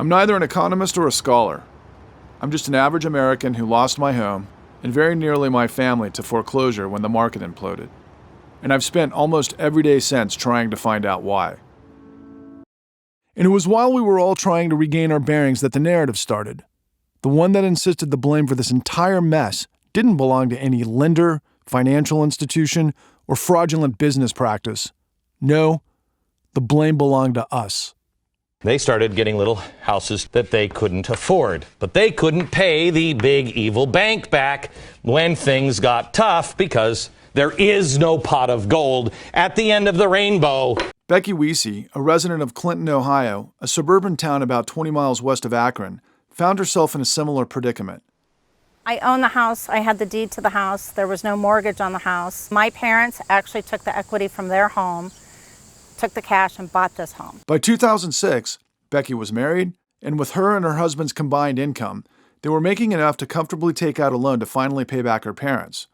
I'm neither an economist or a scholar. I'm just an average American who lost my home and very nearly my family to foreclosure when the market imploded. And I've spent almost every day since trying to find out why. And it was while we were all trying to regain our bearings that the narrative started. The one that insisted the blame for this entire mess didn't belong to any lender, financial institution, or fraudulent business practice. No, the blame belonged to us. They started getting little houses that they couldn't afford, but they couldn't pay the big evil bank back when things got tough because there is no pot of gold at the end of the rainbow. Becky Wiese, a resident of Clinton, Ohio, a suburban town about 20 miles west of Akron, found herself in a similar predicament. I own the house. I had the deed to the house. There was no mortgage on the house. My parents actually took the equity from their home, took the cash, and bought this home. By 2006, Becky was married, and with her and her husband's combined income, they were making enough to comfortably take out a loan to finally pay back her parents.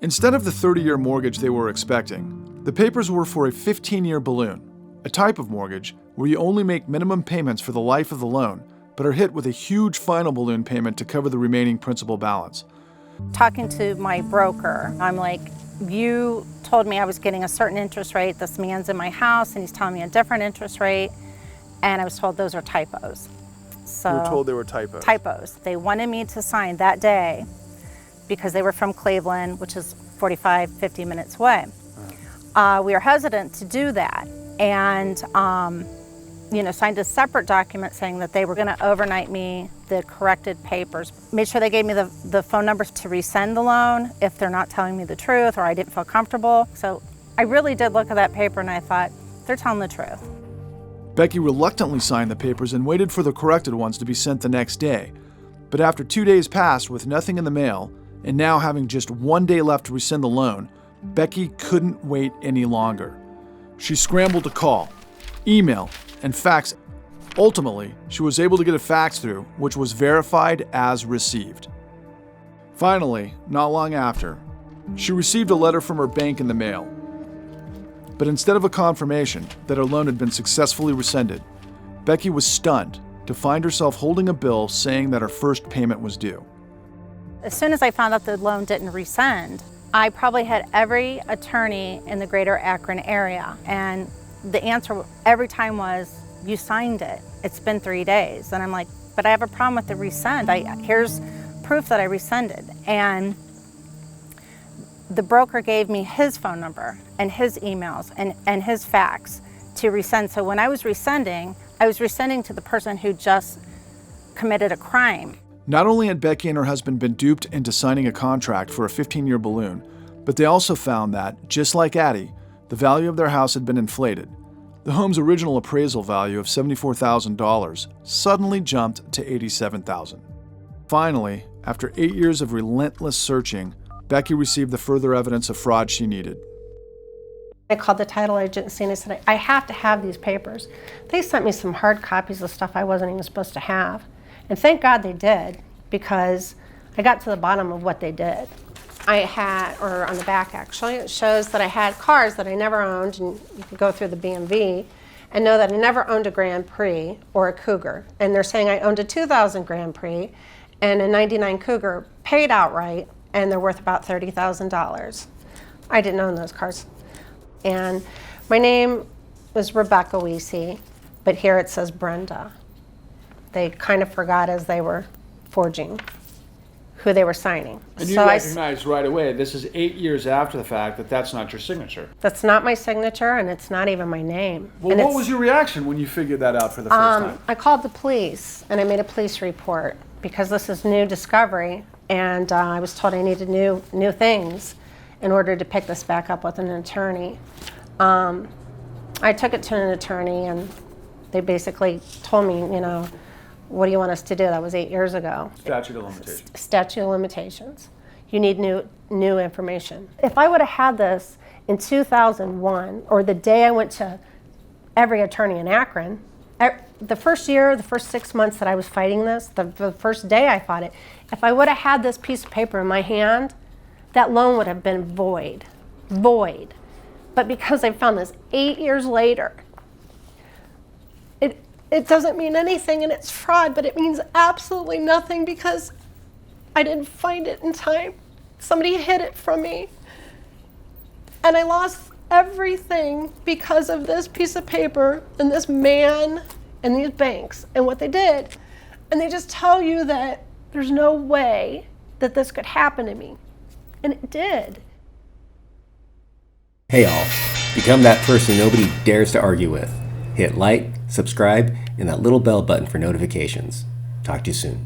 Instead of the 30-year mortgage they were expecting, the papers were for a 15-year balloon, a type of mortgage where you only make minimum payments for the life of the loan, but are hit with a huge final balloon payment to cover the remaining principal balance. Talking to my broker, I'm like, you told me I was getting a certain interest rate. This man's in my house and he's telling me a different interest rate. And I was told those are typos. So You were told they were typos? Typos. They wanted me to sign that day because they were from Cleveland, which is 45, 50 minutes away. We were hesitant to do that and signed a separate document saying that they were going to overnight me the corrected papers. Made sure they gave me the phone numbers to rescind the loan if they're not telling me the truth or I didn't feel comfortable. So I really did look at that paper and I thought, they're telling the truth. Becky reluctantly signed the papers and waited for the corrected ones to be sent the next day. But after 2 days passed with nothing in the mail, and now having just 1 day left to rescind the loan, Becky couldn't wait any longer. She scrambled to call, email, and fax. Ultimately, she was able to get a fax through, which was verified as received. Finally, not long after, she received a letter from her bank in the mail. But instead of a confirmation that her loan had been successfully rescinded, Becky was stunned to find herself holding a bill saying that her first payment was due. As soon as I found out the loan didn't rescind, I probably had every attorney in the greater Akron area, and the answer every time was, you signed it. It's been 3 days. And I'm like, but I have a problem with the rescind. Here's proof that I rescinded. And the broker gave me his phone number and his emails and his fax to rescind. So when I was rescinding to the person who just committed a crime. Not only had Becky and her husband been duped into signing a contract for a 15-year balloon, but they also found that, just like Addie, the value of their house had been inflated. The home's original appraisal value of $74,000 suddenly jumped to $87,000. Finally, after 8 years of relentless searching, Becky received the further evidence of fraud she needed. I called the title agency and I said, I have to have these papers. They sent me some hard copies of stuff I wasn't even supposed to have. And thank God they did, because I got to the bottom of what they did. I had, or on the back actually, it shows that I had cars that I never owned, and you can go through the BMV and know that I never owned a Grand Prix or a Cougar. And they're saying I owned a 2000 Grand Prix and a 99 Cougar paid outright, and they're worth about $30,000. I didn't own those cars. And my name was Rebecca Wiese, but here it says Brenda. They kind of forgot as they were forging who they were signing. And you recognized right away, this is 8 years after the fact, that that's not your signature. That's not my signature, and it's not even my name. Well, what was your reaction when you figured that out for the first time? I called the police, and I made a police report, because this is new discovery, and I was told I needed new things in order to pick this back up with an attorney. I took it to an attorney, and they basically told me, what do you want us to do? That was 8 years ago. Statute of limitations. Statute of limitations. You need new information. If I would have had this in 2001, or the day I went to every attorney in Akron, the first 6 months that I was fighting this, the first day I fought it, if I would have had this piece of paper in my hand, that loan would have been void. But because I found this 8 years later, it doesn't mean anything and it's fraud, but it means absolutely nothing because I didn't find it in time. Somebody hid it from me. And I lost everything because of this piece of paper and this man and these banks and what they did. And they just tell you that there's no way that this could happen to me. And it did. Hey all, become that person nobody dares to argue with. Hit like, subscribe, and that little bell button for notifications. Talk to you soon.